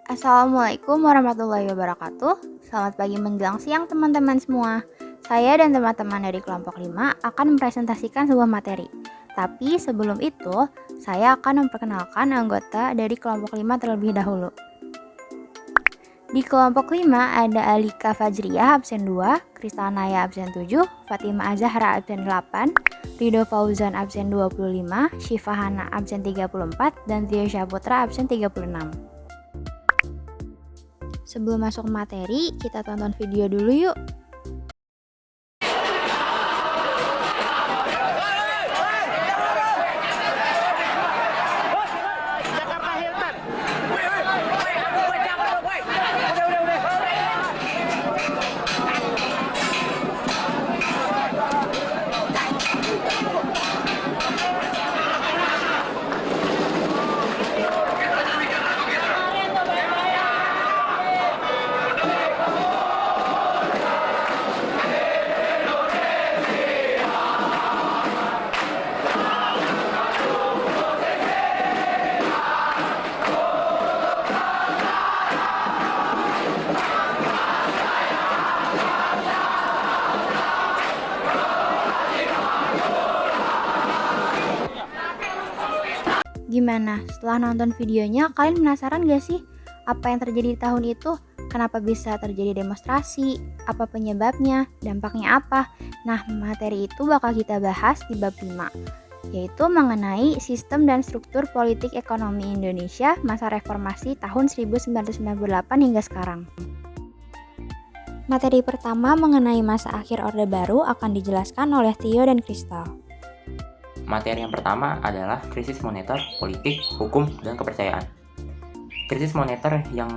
Assalamualaikum warahmatullahi wabarakatuh. Selamat pagi menjelang siang teman-teman semua. Saya dan teman-teman dari kelompok 5 akan mempresentasikan sebuah materi. Tapi sebelum itu, saya akan memperkenalkan anggota dari kelompok 5 terlebih dahulu. Di kelompok 5 ada Alika Fajriyah absen 2, Kristalnaya absen 7, Fatimah Azahra absen 8, Rido Fauzan absen 25, Syifa Hana absen 34, dan Tio Syaputra absen 36. Sebelum masuk materi, kita tonton video dulu yuk. Gimana? Setelah nonton videonya, kalian penasaran gak sih? Apa yang terjadi di tahun itu? Kenapa bisa terjadi demonstrasi? Apa penyebabnya? Dampaknya apa? Nah, materi itu bakal kita bahas di bab 5, yaitu mengenai sistem dan struktur politik ekonomi Indonesia masa reformasi tahun 1998 hingga sekarang. Materi pertama mengenai masa akhir Orde Baru akan dijelaskan oleh Tio dan Kristal. Materi yang pertama adalah krisis moneter, politik, hukum, dan kepercayaan. Krisis moneter yang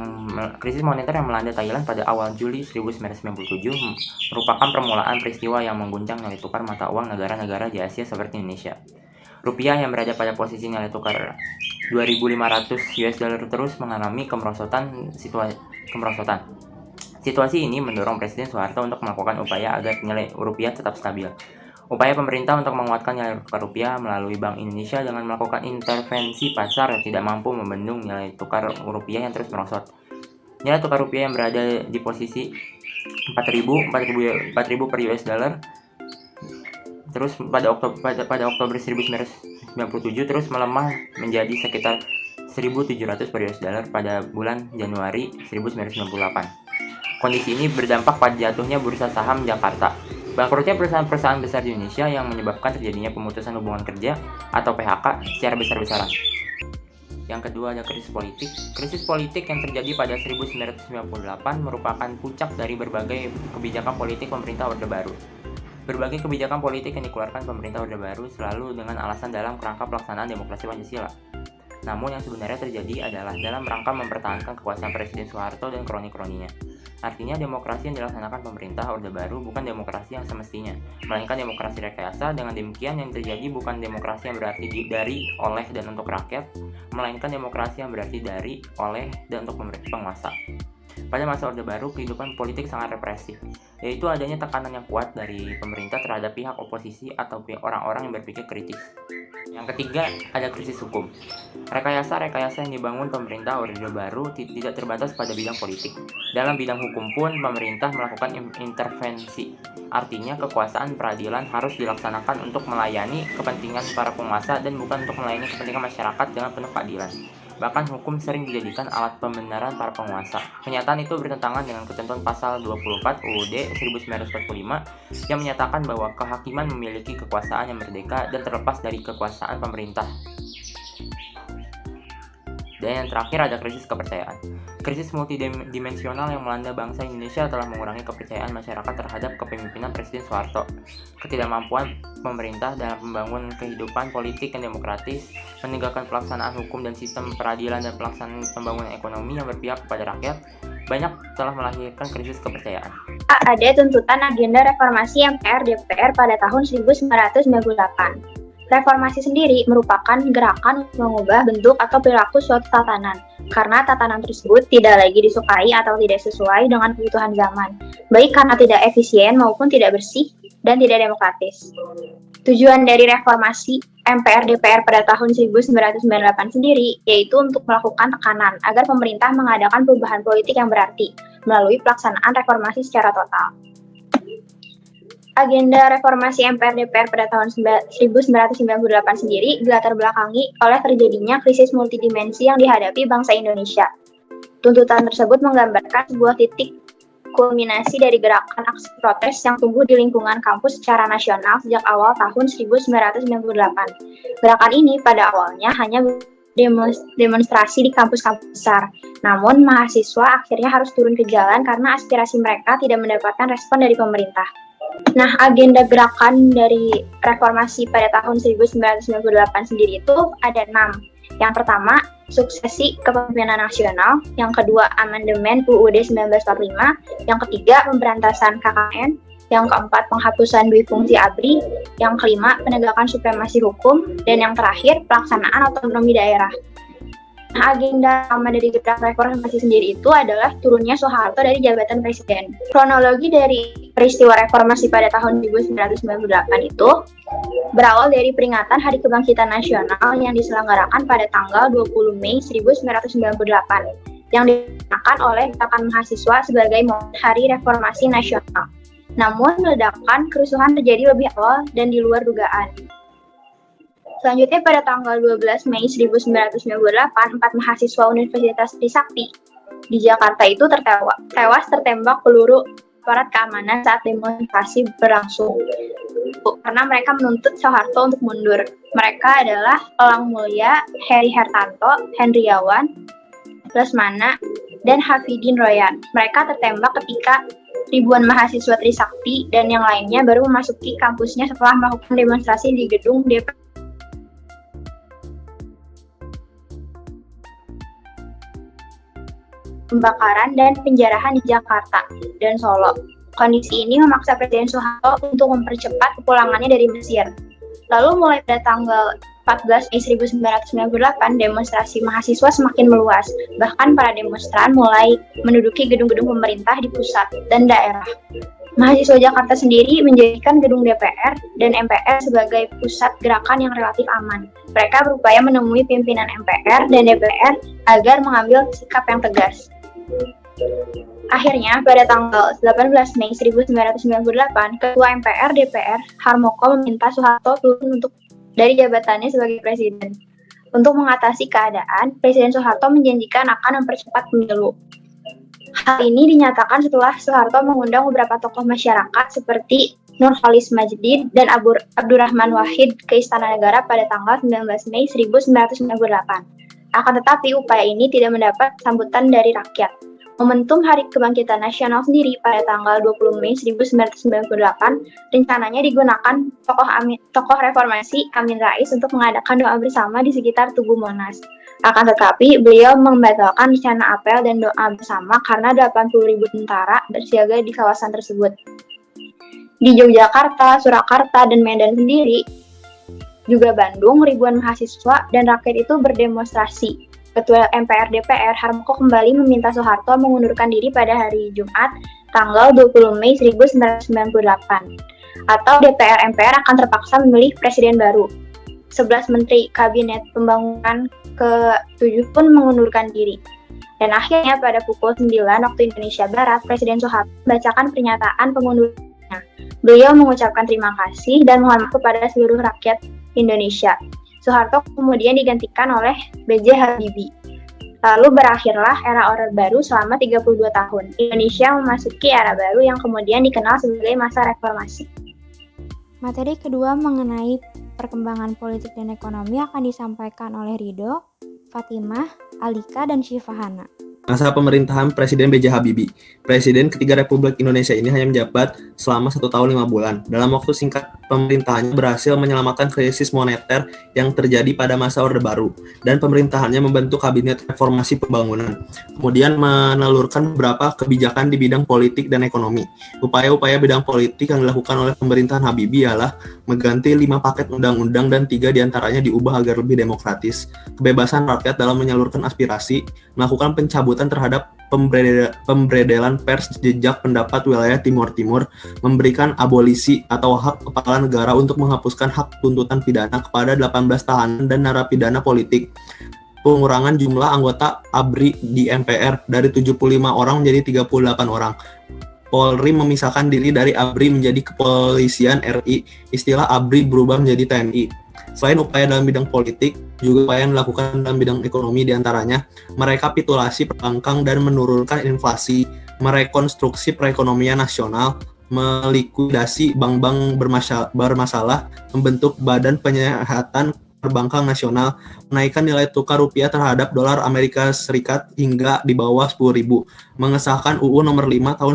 melanda Thailand pada awal Juli 1997 merupakan permulaan peristiwa yang mengguncang nilai tukar mata uang negara-negara di Asia seperti Indonesia. Rupiah yang berada pada posisi nilai tukar 2.500 US dollar terus mengalami kemerosotan. Situasi ini mendorong Presiden Soeharto untuk melakukan upaya agar nilai rupiah tetap stabil. Upaya pemerintah untuk menguatkan nilai tukar rupiah melalui Bank Indonesia dengan melakukan intervensi pasar yang tidak mampu membendung nilai tukar rupiah yang terus merosot. Nilai tukar rupiah yang berada di posisi 4.000 per US dollar terus pada Oktober 1997 terus melemah menjadi sekitar 1.700 per US dollar pada bulan Januari 1998. Kondisi ini berdampak pada jatuhnya bursa saham Jakarta, bangkrutnya perusahaan-perusahaan besar di Indonesia yang menyebabkan terjadinya pemutusan hubungan kerja atau PHK secara besar-besaran. Yang kedua ada krisis politik. Krisis politik yang terjadi pada 1998 merupakan puncak dari berbagai kebijakan politik pemerintah Orde Baru. Berbagai kebijakan politik yang dikeluarkan pemerintah Orde Baru selalu dengan alasan dalam kerangka pelaksanaan demokrasi Pancasila. Namun yang sebenarnya terjadi adalah dalam rangka mempertahankan kekuasaan Presiden Soeharto dan kroni-kroninya. Artinya demokrasi yang dilaksanakan pemerintah Orde Baru bukan demokrasi yang semestinya, melainkan demokrasi rekayasa. Dengan demikian yang terjadi bukan demokrasi yang berarti dari, oleh, dan untuk rakyat, melainkan demokrasi yang berarti dari, oleh, dan untuk penguasa. Pada masa Orde Baru, kehidupan politik sangat represif, yaitu adanya tekanan yang kuat dari pemerintah terhadap pihak oposisi atau orang-orang yang berpikir kritis. Yang ketiga, ada krisis hukum. Rekayasa yang dibangun pemerintah Orde Baru tidak terbatas pada bidang politik. Dalam bidang hukum pun, pemerintah melakukan intervensi. Artinya, kekuasaan peradilan harus dilaksanakan untuk melayani kepentingan para penguasa dan bukan untuk melayani kepentingan masyarakat dengan penuh keadilan. Bahkan hukum sering dijadikan alat pembenaran para penguasa. Kenyataan itu bertentangan dengan ketentuan pasal 24 UUD 1945 yang menyatakan bahwa kehakiman memiliki kekuasaan yang merdeka dan terlepas dari kekuasaan pemerintah. Dan yang terakhir ada krisis kepercayaan. Krisis multidimensional yang melanda bangsa Indonesia telah mengurangi kepercayaan masyarakat terhadap kepemimpinan Presiden Soeharto. Ketidakmampuan pemerintah dalam membangun kehidupan politik yang demokratis, menegakkan pelaksanaan hukum dan sistem peradilan dan pelaksanaan pembangunan ekonomi yang berpihak kepada rakyat, banyak telah melahirkan krisis kepercayaan. Ada tuntutan agenda reformasi MPR DPR pada tahun 1998. Reformasi sendiri merupakan gerakan untuk mengubah bentuk atau perilaku suatu tatanan, karena tatanan tersebut tidak lagi disukai atau tidak sesuai dengan kebutuhan zaman, baik karena tidak efisien maupun tidak bersih dan tidak demokratis. Tujuan dari reformasi MPR-DPR pada tahun 1998 sendiri yaitu untuk melakukan tekanan agar pemerintah mengadakan perubahan politik yang berarti melalui pelaksanaan reformasi secara total. Agenda reformasi MPR-DPR pada tahun 1998 sendiri dilatar belakangi oleh terjadinya krisis multidimensi yang dihadapi bangsa Indonesia. Tuntutan tersebut menggambarkan sebuah titik kulminasi dari gerakan aksi protes yang tumbuh di lingkungan kampus secara nasional sejak awal tahun 1998. Gerakan ini pada awalnya hanya demonstrasi di kampus-kampus besar, namun mahasiswa akhirnya harus turun ke jalan karena aspirasi mereka tidak mendapatkan respon dari pemerintah. Nah, agenda gerakan dari reformasi pada tahun 1998 sendiri itu ada 6. Yang pertama, suksesi kepemimpinan nasional. Yang kedua, amandemen UUD 1945. Yang ketiga, pemberantasan KKN. Yang keempat, penghapusan dui fungsi ABRI. Yang kelima, penegakan supremasi hukum. Dan yang terakhir, pelaksanaan otonomi daerah. Nah, agenda utama dari gerakan reformasi sendiri itu adalah turunnya Soeharto dari jabatan presiden. Kronologi dari peristiwa reformasi pada tahun 1998 itu berawal dari peringatan Hari Kebangkitan Nasional yang diselenggarakan pada tanggal 20 Mei 1998 yang digunakan oleh gerakan mahasiswa sebagai momen Hari Reformasi Nasional. Namun, ledakan kerusuhan terjadi lebih awal dan di luar dugaan. Selanjutnya pada tanggal 12 Mei 1998, 4 mahasiswa Universitas Trisakti di Jakarta itu tewas tertembak peluru aparat keamanan saat demonstrasi berlangsung. Karena mereka menuntut Soeharto untuk mundur. Mereka adalah Elang Mulya, Heri Hertanto, Hendriawan, Lesmana, dan Hafidin Royan. Mereka tertembak ketika ribuan mahasiswa Trisakti dan yang lainnya baru memasuki kampusnya setelah melakukan demonstrasi di gedung DPR. Pembakaran dan penjarahan di Jakarta dan Solo. Kondisi ini memaksa Presiden Soeharto untuk mempercepat kepulangannya dari Mesir. Lalu mulai pada tanggal 14 Mei 1998, demonstrasi mahasiswa semakin meluas. Bahkan para demonstran mulai menduduki gedung-gedung pemerintah di pusat dan daerah. Mahasiswa Jakarta sendiri menjadikan gedung DPR dan MPR sebagai pusat gerakan yang relatif aman. Mereka berupaya menemui pimpinan MPR dan DPR agar mengambil sikap yang tegas. Akhirnya, pada tanggal 18 Mei 1998, Ketua MPR DPR Harmoko meminta Soeharto turun dari jabatannya sebagai presiden. Untuk mengatasi keadaan, Presiden Soeharto menjanjikan akan mempercepat pemilu. Hal ini dinyatakan setelah Soeharto mengundang beberapa tokoh masyarakat seperti Nurholis Majdid dan Abdurrahman Wahid ke Istana Negara pada tanggal 19 Mei 1998. Akan tetapi upaya ini tidak mendapat sambutan dari rakyat. Momentum Hari Kebangkitan Nasional sendiri pada tanggal 20 Mei 1998 rencananya digunakan tokoh reformasi Amin Rais untuk mengadakan doa bersama di sekitar Tugu Monas. Akan tetapi beliau membatalkan rencana apel dan doa bersama karena 80.000 tentara bersiaga di kawasan tersebut. Di Yogyakarta, Surakarta, dan Medan sendiri, juga Bandung, ribuan mahasiswa dan rakyat itu berdemonstrasi. Ketua MPR DPR Harmoko kembali meminta Soeharto mengundurkan diri pada hari Jumat, tanggal 20 Mei 1998. Atau DPR MPR akan terpaksa memilih presiden baru. 11 menteri kabinet pembangunan ke-7 pun mengundurkan diri. Dan akhirnya pada pukul 9 waktu Indonesia Barat, Presiden Soeharto membacakan pernyataan pengundurannya. Beliau mengucapkan terima kasih dan mohon maaf kepada seluruh rakyat Indonesia. Soeharto kemudian digantikan oleh B.J. Habibie. Lalu berakhirlah era Orde Baru selama 32 tahun. Indonesia memasuki era baru yang kemudian dikenal sebagai masa reformasi. Materi kedua mengenai perkembangan politik dan ekonomi akan disampaikan oleh Ridho, Fatimah, Alika, dan Syifahana. Masa pemerintahan Presiden B.J. Habibie. Presiden ketiga Republik Indonesia ini hanya menjabat selama 1 tahun 5 bulan. Dalam waktu singkat, pemerintahannya berhasil menyelamatkan krisis moneter yang terjadi pada masa Orde Baru, dan pemerintahannya membentuk Kabinet Reformasi Pembangunan. Kemudian menelurkan beberapa kebijakan di bidang politik dan ekonomi. Upaya-upaya bidang politik yang dilakukan oleh pemerintahan Habibie ialah mengganti 5 paket undang-undang dan 3 diantaranya diubah agar lebih demokratis, kebebasan rakyat dalam menyalurkan aspirasi, melakukan pencabutan pencabutan terhadap pemberedelan pers jejak pendapat wilayah Timur Timur, memberikan abolisi atau hak kepala negara untuk menghapuskan hak tuntutan pidana kepada 18 tahanan dan narapidana politik, pengurangan jumlah anggota ABRI di MPR dari 75 orang menjadi 38 orang. Polri memisahkan diri dari ABRI menjadi Kepolisian RI, istilah ABRI berubah menjadi TNI. Selain upaya dalam bidang politik, juga upaya yang dilakukan dalam bidang ekonomi diantaranya merekapitulasi perbankan dan menurunkan inflasi, merekonstruksi perekonomian nasional, melikuidasi bank-bank bermasalah, membentuk Badan Penyihatan Perbankan Nasional, menaikkan nilai tukar rupiah terhadap dolar Amerika Serikat hingga di bawah 10.000, mengesahkan UU Nomor 5 Tahun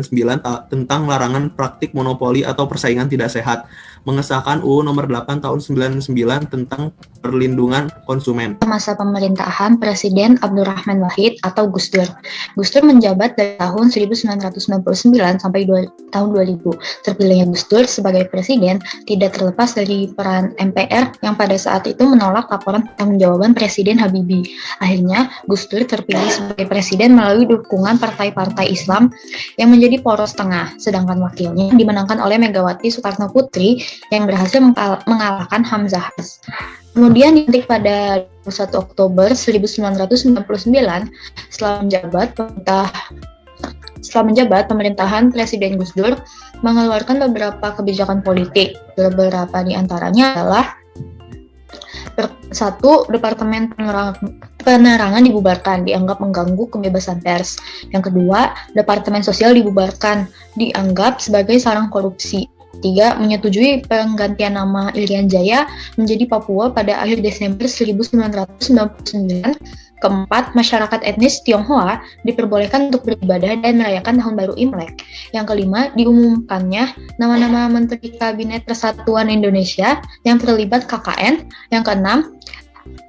1999 tentang larangan praktik monopoli atau persaingan tidak sehat, mengesahkan UU Nomor 8 Tahun 1999 tentang perlindungan konsumen. Masa pemerintahan Presiden Abdurrahman Wahid atau Gus Dur. Gus Dur menjabat dari tahun 1999 sampai tahun 2000. Terpilihnya Gus Dur sebagai presiden tidak terlepas dari peran MPR yang pada saat itu menolak laporan pertanggungjawaban Presiden Habibie. Akhirnya Gus Dur terpilih sebagai presiden melalui dukungan partai-partai Islam yang menjadi poros tengah, sedangkan wakilnya dimenangkan oleh Megawati Soekarno Putri yang berhasil mengalahkan Hamzah Has. Kemudian dilantik pada 1 Oktober 1999 setelah menjabat pemerintahan Presiden Gus Dur mengeluarkan beberapa kebijakan politik. Beberapa di antaranya adalah satu, Departemen Penerangan dibubarkan, dianggap mengganggu kebebasan pers. Yang kedua, Departemen Sosial dibubarkan, dianggap sebagai sarang korupsi. 3. Menyetujui penggantian nama Irian Jaya menjadi Papua pada akhir Desember 1999. Keempat, masyarakat etnis Tionghoa diperbolehkan untuk beribadah dan merayakan Tahun Baru Imlek. Yang kelima, diumumkannya nama-nama Menteri Kabinet Persatuan Indonesia yang terlibat KKN. Yang keenam,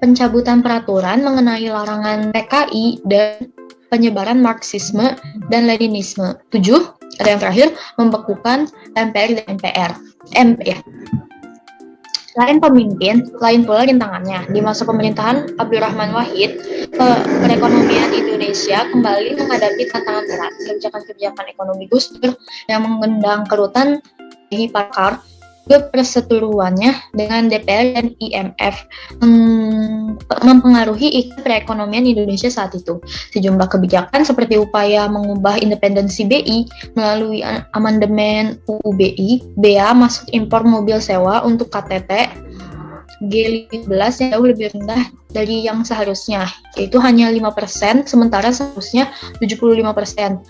pencabutan peraturan mengenai larangan PKI dan penyebaran Marxisme dan Leninisme. 7. Ada yang terakhir, membekukan MPR dan MPR. Lain pemimpin, lain pula rintangannya. Di masa pemerintahan Abdurrahman Wahid, perekonomian Indonesia kembali menghadapi tantangan berat. Kebijakan-kebijakan ekonomi Gus Dur yang mengundang kerutan di Pakar ke perseteruannya dengan DPR dan IMF mempengaruhi iklim perekonomian Indonesia saat itu. Sejumlah kebijakan seperti upaya mengubah independensi BI melalui amandemen UU BI, bea masuk impor mobil sewa untuk KTT G15 yang jauh lebih rendah dari yang seharusnya, yaitu hanya 5%, sementara seharusnya 75%.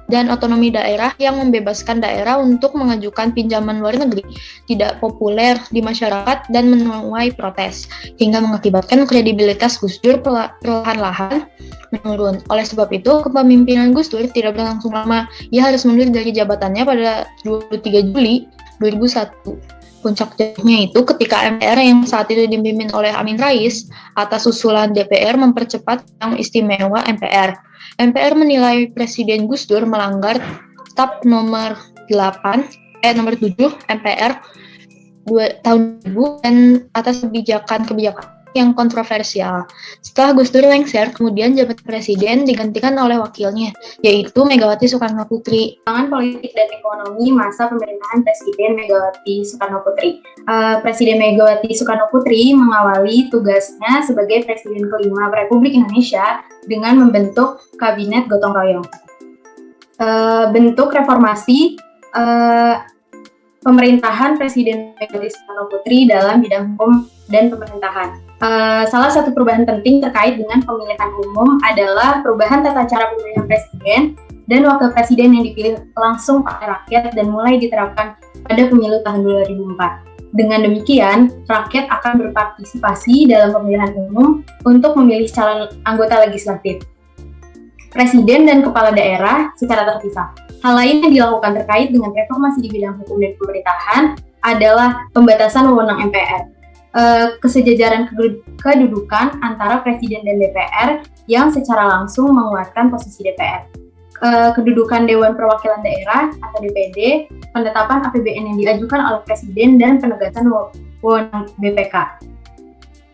Dan otonomi daerah yang membebaskan daerah untuk mengajukan pinjaman luar negeri tidak populer di masyarakat dan menuai protes, hingga mengakibatkan kredibilitas Gus Dur perlahan-lahan menurun. Oleh sebab itu, kepemimpinan Gus Dur tidak berlangsung lama. Ia harus mundur dari jabatannya pada 23 Juli 2001. Puncak jatuhnya itu ketika MPR yang saat itu dipimpin oleh Amin Rais atas usulan DPR mempercepat yang istimewa MPR. MPR menilai Presiden Gus Dur melanggar TAP nomor 7 MPR tahun 2000 dan atas kebijakan yang kontroversial. Setelah Gus Dur lengser, kemudian jabatan presiden digantikan oleh wakilnya, yaitu Megawati Soekarno Putri. Perkembangan politik dan ekonomi masa pemerintahan Presiden Megawati Soekarno Putri. Presiden Megawati Soekarno Putri mengawali tugasnya sebagai Presiden kelima Republik Indonesia dengan membentuk Kabinet Gotong Royong. Bentuk reformasi pemerintahan Presiden Megawati Soekarno Putri dalam bidang hukum dan pemerintahan. Salah satu perubahan penting terkait dengan pemilihan umum adalah perubahan tata cara pemilihan presiden dan wakil presiden yang dipilih langsung oleh rakyat dan mulai diterapkan pada pemilu tahun 2004. Dengan demikian, rakyat akan berpartisipasi dalam pemilihan umum untuk memilih calon anggota legislatif, presiden dan kepala daerah secara terpisah. Hal lain yang dilakukan terkait dengan reformasi di bidang hukum dan pemerintahan adalah pembatasan wewenang MPR. Kesejajaran kedudukan antara Presiden dan DPR yang secara langsung menguatkan posisi DPR. Kedudukan Dewan Perwakilan Daerah atau DPD, penetapan APBN yang diajukan oleh Presiden dan penegasan wewenang BPK.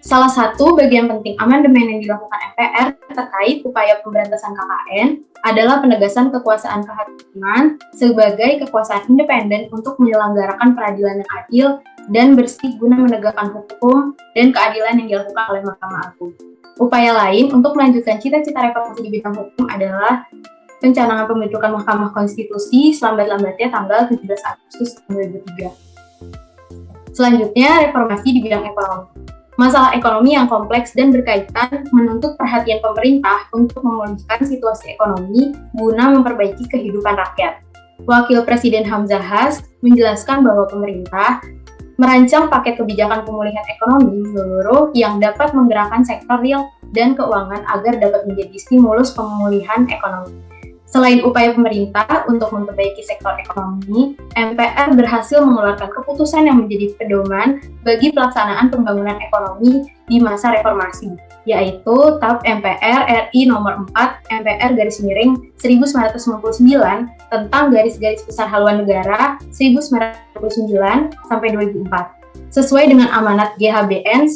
Salah satu bagian penting amandemen yang dilakukan MPR terkait upaya pemberantasan KKN adalah penegasan kekuasaan kehakiman sebagai kekuasaan independen untuk menyelenggarakan peradilan yang adil dan bersih guna menegakkan hukum dan keadilan yang dilakukan oleh Mahkamah Agung. Upaya lain untuk melanjutkan cita-cita reformasi di bidang hukum adalah pencanangan pembentukan Mahkamah Konstitusi selambat-lambatnya tanggal 17 Agustus 2003. Selanjutnya, reformasi di bidang ekonomi. Masalah ekonomi yang kompleks dan berkaitan menuntut perhatian pemerintah untuk memulihkan situasi ekonomi guna memperbaiki kehidupan rakyat. Wakil Presiden Hamzahas menjelaskan bahwa pemerintah merancang paket kebijakan pemulihan ekonomi menyeluruh yang dapat menggerakkan sektor real dan keuangan agar dapat menjadi stimulus pemulihan ekonomi. Selain upaya pemerintah untuk memperbaiki sektor ekonomi, MPR berhasil mengeluarkan keputusan yang menjadi pedoman bagi pelaksanaan pembangunan ekonomi di masa reformasi, yaitu TAP MPR RI nomor 4 MPR _1999 tentang garis-garis besar haluan negara 1999 sampai 2004, sesuai dengan amanat GHBN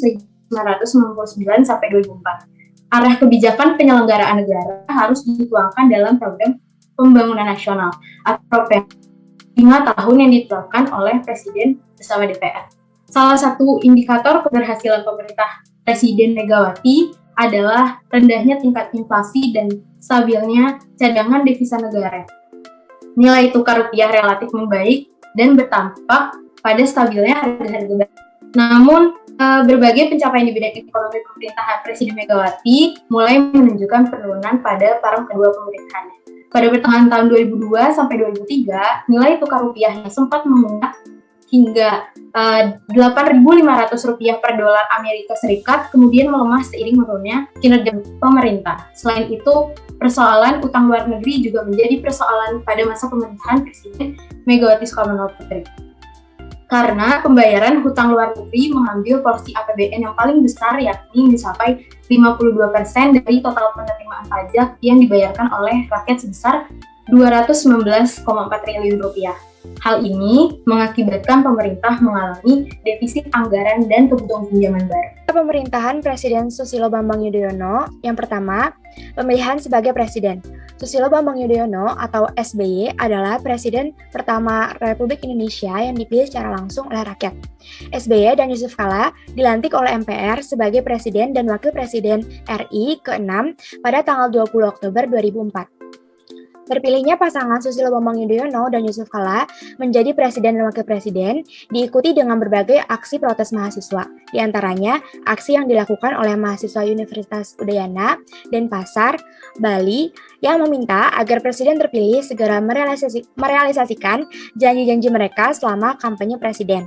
1999 sampai 2004. Arah kebijakan penyelenggaraan negara harus dituangkan dalam program pembangunan nasional atau PPN 5 tahun yang ditetapkan oleh Presiden bersama DPR. Salah satu indikator keberhasilan pemerintah Presiden Megawati adalah rendahnya tingkat inflasi dan stabilnya cadangan devisa negara. Nilai tukar rupiah relatif membaik dan berdampak pada stabilnya harga-harga. Namun, berbagai pencapaian di bidang ekonomi pemerintahan Presiden Megawati mulai menunjukkan penurunan pada paruh kedua pemerintahannya. Pada pertengahan tahun 2002 sampai 2003, nilai tukar rupiahnya sempat menguat hingga Rp8.500 per dolar Amerika Serikat, kemudian melemah seiring menurunnya kinerja pemerintah. Selain itu, persoalan utang luar negeri juga menjadi persoalan pada masa pemerintahan Presiden Megawati Soekarno Putri. Karena pembayaran hutang luar negeri mengambil porsi APBN yang paling besar, yakni mencapai 52% dari total penerimaan pajak yang dibayarkan oleh rakyat sebesar Rp219,4 triliun. Hal ini mengakibatkan pemerintah mengalami defisit anggaran dan kebutuhan pinjaman baru. Pemerintahan Presiden Susilo Bambang Yudhoyono, yang pertama, pemilihan sebagai presiden. Susilo Bambang Yudhoyono atau SBY adalah presiden pertama Republik Indonesia yang dipilih secara langsung oleh rakyat. SBY dan Yusuf Kala dilantik oleh MPR sebagai presiden dan wakil presiden RI ke-6 pada tanggal 20 Oktober 2004. Terpilihnya pasangan Susilo Bambang Yudhoyono dan Yusuf Kala menjadi presiden dan wakil presiden diikuti dengan berbagai aksi protes mahasiswa, di antaranya aksi yang dilakukan oleh mahasiswa Universitas Udayana, Denpasar, Bali, yang meminta agar presiden terpilih segera merealisasikan janji-janji mereka selama kampanye presiden.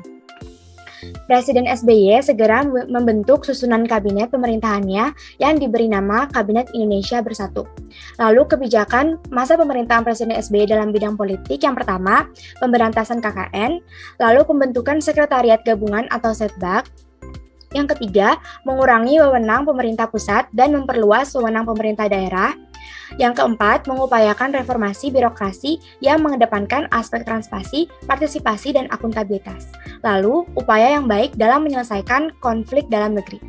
Presiden SBY segera membentuk susunan kabinet pemerintahannya yang diberi nama Kabinet Indonesia Bersatu. Lalu kebijakan masa pemerintahan Presiden SBY dalam bidang politik yang pertama, pemberantasan KKN, lalu pembentukan Sekretariat Gabungan atau Setbak. Yang ketiga, mengurangi wewenang pemerintah pusat dan memperluas wewenang pemerintah daerah. Yang keempat, mengupayakan reformasi birokrasi yang mengedepankan aspek transparansi, partisipasi, dan akuntabilitas. Lalu, upaya yang baik dalam menyelesaikan konflik dalam negeri.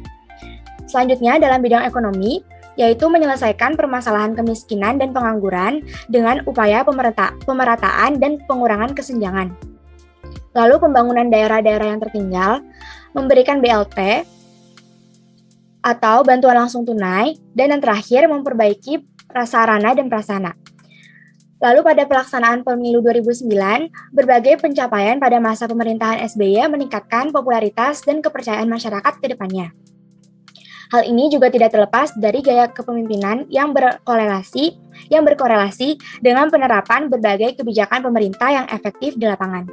Selanjutnya, dalam bidang ekonomi, yaitu menyelesaikan permasalahan kemiskinan dan pengangguran dengan upaya pemerataan dan pengurangan kesenjangan. Lalu, pembangunan daerah-daerah yang tertinggal, memberikan BLT atau bantuan langsung tunai, dan yang terakhir, memperbaiki prasarana dan prasana. Lalu pada pelaksanaan pemilu 2009, berbagai pencapaian pada masa pemerintahan SBY meningkatkan popularitas dan kepercayaan masyarakat ke depannya. Hal ini juga tidak terlepas dari gaya kepemimpinan yang berkorelasi dengan penerapan berbagai kebijakan pemerintah yang efektif di lapangan.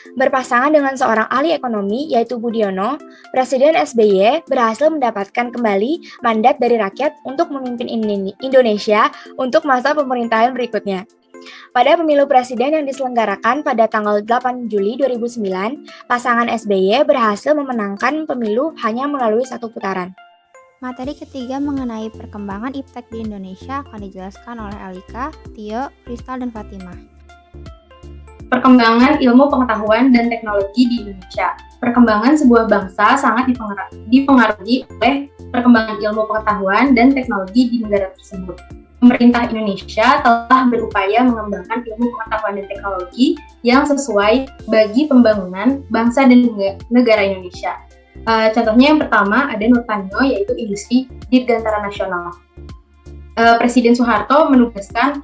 Berpasangan dengan seorang ahli ekonomi yaitu Budiono, Presiden SBY berhasil mendapatkan kembali mandat dari rakyat untuk memimpin Indonesia untuk masa pemerintahan berikutnya. Pada pemilu presiden yang diselenggarakan pada tanggal 8 Juli 2009, pasangan SBY berhasil memenangkan pemilu hanya melalui satu putaran. Materi ketiga mengenai perkembangan iptek di Indonesia akan dijelaskan oleh Alika, Tio, Kristal, dan Fatimah. Perkembangan ilmu pengetahuan dan teknologi di Indonesia. Perkembangan sebuah bangsa sangat dipengaruhi oleh perkembangan ilmu pengetahuan dan teknologi di negara tersebut. Pemerintah Indonesia telah berupaya mengembangkan ilmu pengetahuan dan teknologi yang sesuai bagi pembangunan bangsa dan negara Indonesia. Contohnya yang pertama ada Nurtanio, yaitu industri dirgantara nasional. Presiden Soeharto menugaskan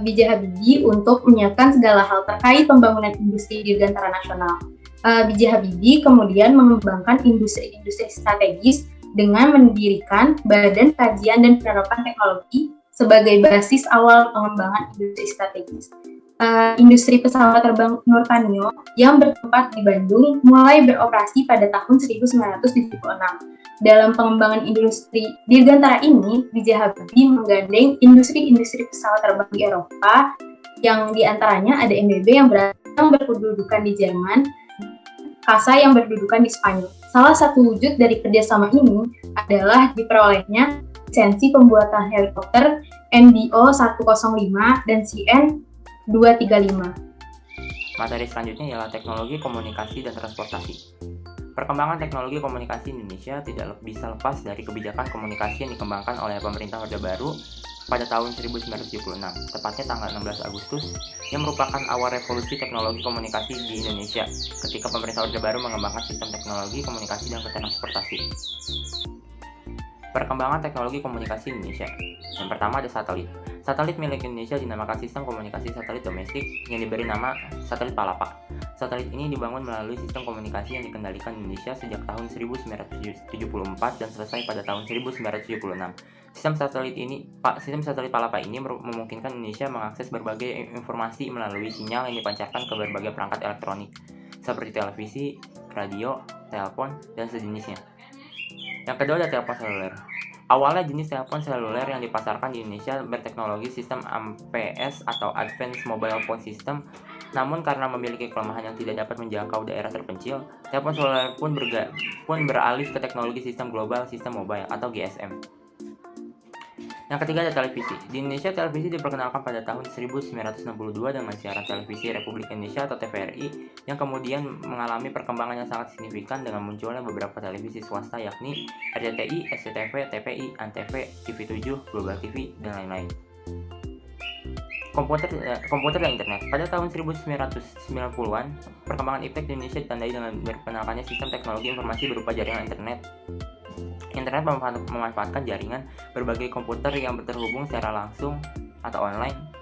B.J. Habibie untuk menyiapkan segala hal terkait pembangunan industri dirgantara nasional. B.J. Habibie kemudian mengembangkan industri-industri strategis dengan mendirikan Badan Kajian dan Penerapan Teknologi sebagai basis awal pengembangan industri strategis. Industri pesawat terbang Nurtanio yang bertempat di Bandung mulai beroperasi pada tahun 1976. Dalam pengembangan industri dirgantara ini, B.J. Habibie menggandeng industri-industri pesawat terbang di Eropa, yang diantaranya ada MBB yang berkedudukan di Jerman, CASA yang berkedudukan di Spanyol. Salah satu wujud dari kerjasama ini adalah diperolehnya lisensi pembuatan helikopter NBO 105 dan CN-235. Materi selanjutnya ialah teknologi komunikasi dan transportasi. Perkembangan teknologi komunikasi Indonesia tidak bisa lepas dari kebijakan komunikasi yang dikembangkan oleh pemerintah Orde Baru pada tahun 1976, tepatnya tanggal 16 Agustus, yang merupakan awal revolusi teknologi komunikasi di Indonesia ketika pemerintah Orde Baru mengembangkan sistem teknologi komunikasi dan transportasi. Perkembangan teknologi komunikasi Indonesia. Yang pertama ada satelit. Satelit milik Indonesia dinamakan Sistem Komunikasi Satelit Domestik yang diberi nama Satelit Palapa. Satelit ini dibangun melalui sistem komunikasi yang dikendalikan Indonesia sejak tahun 1974 dan selesai pada tahun 1976. Sistem satelit Palapa ini memungkinkan Indonesia mengakses berbagai informasi melalui sinyal yang dipancarkan ke berbagai perangkat elektronik seperti televisi, radio, telepon, dan sejenisnya. Yang kedua ada telepon seluler. Awalnya jenis telepon seluler yang dipasarkan di Indonesia berteknologi sistem AMPS atau Advanced Mobile Phone System, namun karena memiliki kelemahan yang tidak dapat menjangkau daerah terpencil, telepon seluler pun beralih ke teknologi sistem global sistem mobile atau GSM. Yang ketiga ada televisi. Di Indonesia, televisi diperkenalkan pada tahun 1962 dengan siaran televisi Republik Indonesia atau TVRI yang kemudian mengalami perkembangan yang sangat signifikan dengan munculnya beberapa televisi swasta yakni RCTI, SCTV, TVI, Antv, TV7, Global TV, dan lain-lain. Komputer dan internet. Pada tahun 1990-an, perkembangan iptek di Indonesia ditandai dengan berkenalkannya sistem teknologi informasi berupa jaringan internet. Internet memanfaatkan jaringan berbagai komputer yang terhubung secara langsung atau online.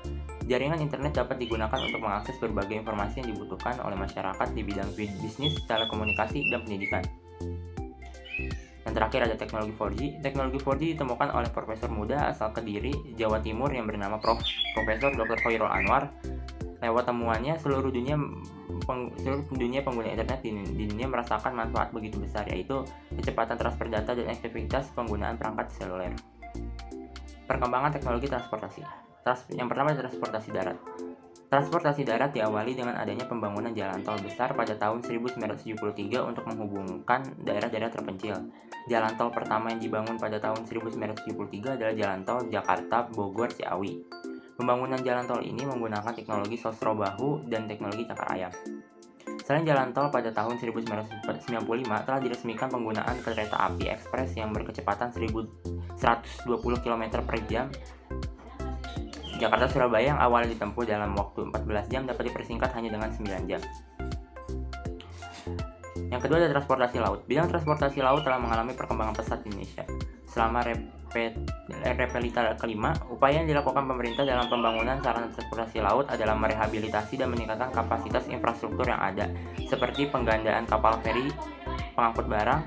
Jaringan internet dapat digunakan untuk mengakses berbagai informasi yang dibutuhkan oleh masyarakat di bidang bisnis, telekomunikasi, dan pendidikan. Yang terakhir ada teknologi 4G. Teknologi 4G ditemukan oleh profesor muda asal Kediri, Jawa Timur yang bernama Profesor Dr. Khairul Anwar. Lewat temuannya, seluruh dunia pengguna internet di dunia merasakan manfaat begitu besar, yaitu kecepatan transfer data dan efektivitas penggunaan perangkat seluler. Perkembangan teknologi transportasi. Yang pertama adalah transportasi darat. Transportasi darat diawali dengan adanya pembangunan jalan tol besar pada tahun 1973 untuk menghubungkan daerah-daerah terpencil. Jalan tol pertama yang dibangun pada tahun 1973 adalah jalan tol Jakarta-Bogor-Ciawi. Pembangunan jalan tol ini menggunakan teknologi sosro bahu dan teknologi cakar ayam. Selain jalan tol, pada tahun 1995 telah diresmikan penggunaan kereta api ekspres yang berkecepatan 1.120 km per jam. Jakarta-Surabaya yang awalnya ditempuh dalam waktu 14 jam dapat dipersingkat hanya dengan 9 jam. Yang kedua adalah transportasi laut. Bidang transportasi laut telah mengalami perkembangan pesat di Indonesia. Selama Repelita kelima, upaya yang dilakukan pemerintah dalam pembangunan sarana transportasi laut adalah merehabilitasi dan meningkatkan kapasitas infrastruktur yang ada, seperti penggandaan kapal feri, pengangkut barang,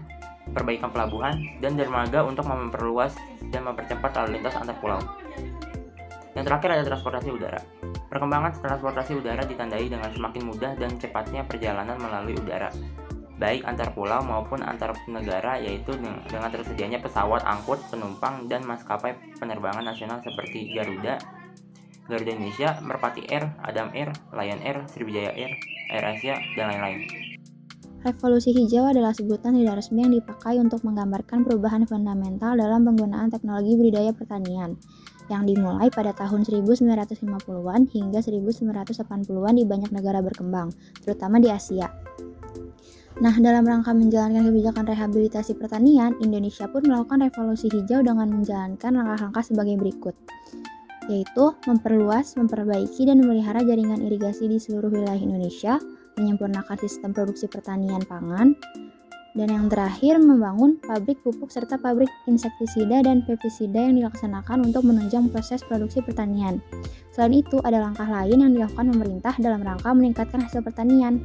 perbaikan pelabuhan, dan dermaga untuk memperluas dan mempercepat lalu lintas antar pulau. Yang terakhir ada transportasi udara. Perkembangan transportasi udara ditandai dengan semakin mudah dan cepatnya perjalanan melalui udara, baik antar pulau maupun antar negara, yaitu dengan tersedianya pesawat angkut penumpang dan maskapai penerbangan nasional seperti Garuda Indonesia, Merpati Air, Adam Air, Lion Air, Sriwijaya Air, Air Asia, dan lain-lain. Revolusi hijau adalah sebutan tidak resmi yang dipakai untuk menggambarkan perubahan fundamental dalam penggunaan teknologi budidaya pertanian yang dimulai pada tahun 1950-an hingga 1980-an di banyak negara berkembang, terutama di Asia. Nah, dalam rangka menjalankan kebijakan rehabilitasi pertanian, Indonesia pun melakukan revolusi hijau dengan menjalankan langkah-langkah sebagai berikut, yaitu memperluas, memperbaiki, dan memelihara jaringan irigasi di seluruh wilayah Indonesia, menyempurnakan sistem produksi pertanian pangan, dan yang terakhir membangun pabrik pupuk serta pabrik insektisida dan pestisida yang dilaksanakan untuk menunjang proses produksi pertanian. Selain itu, ada langkah lain yang dilakukan pemerintah dalam rangka meningkatkan hasil pertanian.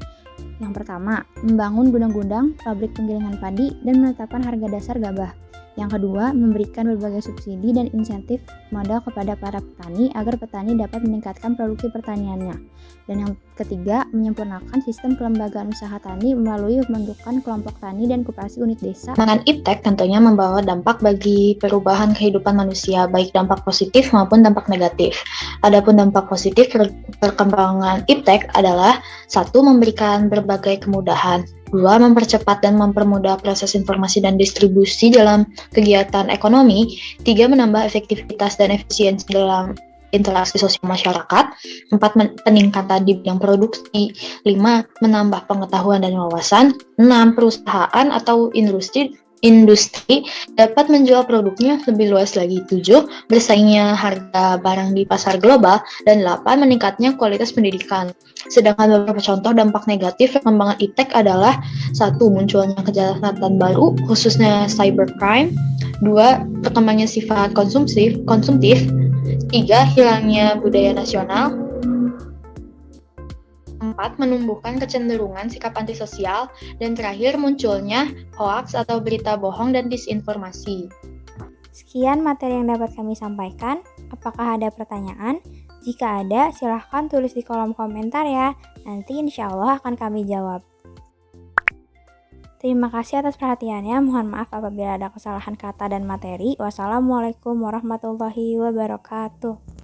Yang pertama, membangun gudang-gudang, pabrik penggilingan padi, dan menetapkan harga dasar gabah. Yang kedua, memberikan berbagai subsidi dan insentif modal kepada para petani agar petani dapat meningkatkan produksi pertaniannya. Dan yang ketiga, menyempurnakan sistem kelembagaan usaha tani melalui pembentukan kelompok tani dan koperasi unit desa. Perkembangan iptek tentunya membawa dampak bagi perubahan kehidupan manusia, baik dampak positif maupun dampak negatif. Adapun dampak positif perkembangan iptek adalah 1. Memberikan berbagai kemudahan, 2. Mempercepat dan mempermudah proses informasi dan distribusi dalam kegiatan ekonomi, 3. Menambah efektivitas dan efisiensi dalam interaksi sosial masyarakat, 4. Peningkatan di bidang produksi, 5. Menambah pengetahuan dan wawasan, 6. Perusahaan atau industri dapat menjual produknya lebih luas lagi, 7. Bersaingnya harga barang di pasar global, dan 8. Meningkatnya kualitas pendidikan. Sedangkan beberapa contoh dampak negatif perkembangan iptek adalah 1. Munculnya kejahatan baru, khususnya cybercrime, 2. Perkembangannya sifat konsumtif, 3. Hilangnya budaya nasional, 4. Menumbuhkan kecenderungan sikap antisosial, dan terakhir munculnya hoaks atau berita bohong dan disinformasi. Sekian materi yang dapat kami sampaikan. Apakah ada pertanyaan? Jika ada, silahkan tulis di kolom komentar ya. Nanti insya Allah akan kami jawab. Terima kasih atas perhatiannya. Mohon maaf apabila ada kesalahan kata dan materi. Wassalamualaikum warahmatullahi wabarakatuh.